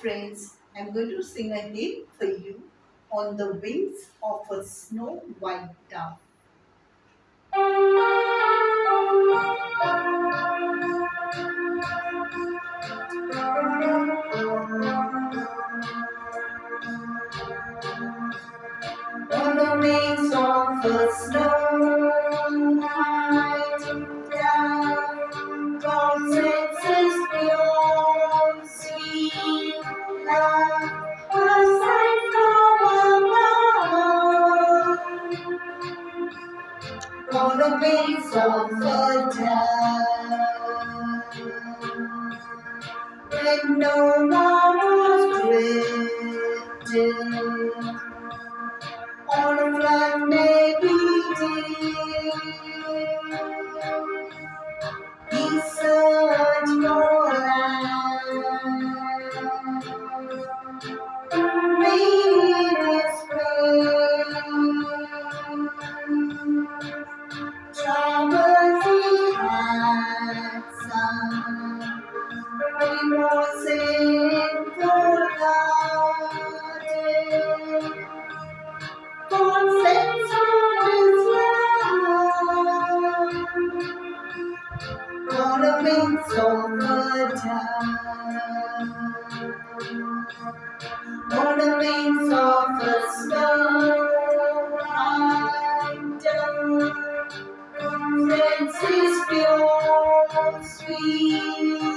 friends, I'm going to sing a hymn for you on the wings of a snow white dove. On the wings of a snow white dove, God sends His pure, sweet love, a sight from above. On the wings of a dove, when no one was drifting, on a flood maybe deep, he searched for land. Read His praise, troubles He had some, he was in forgotten. God sends out His love on the wings of a dove, on the wings of a snow white dove, sends His pure, sweet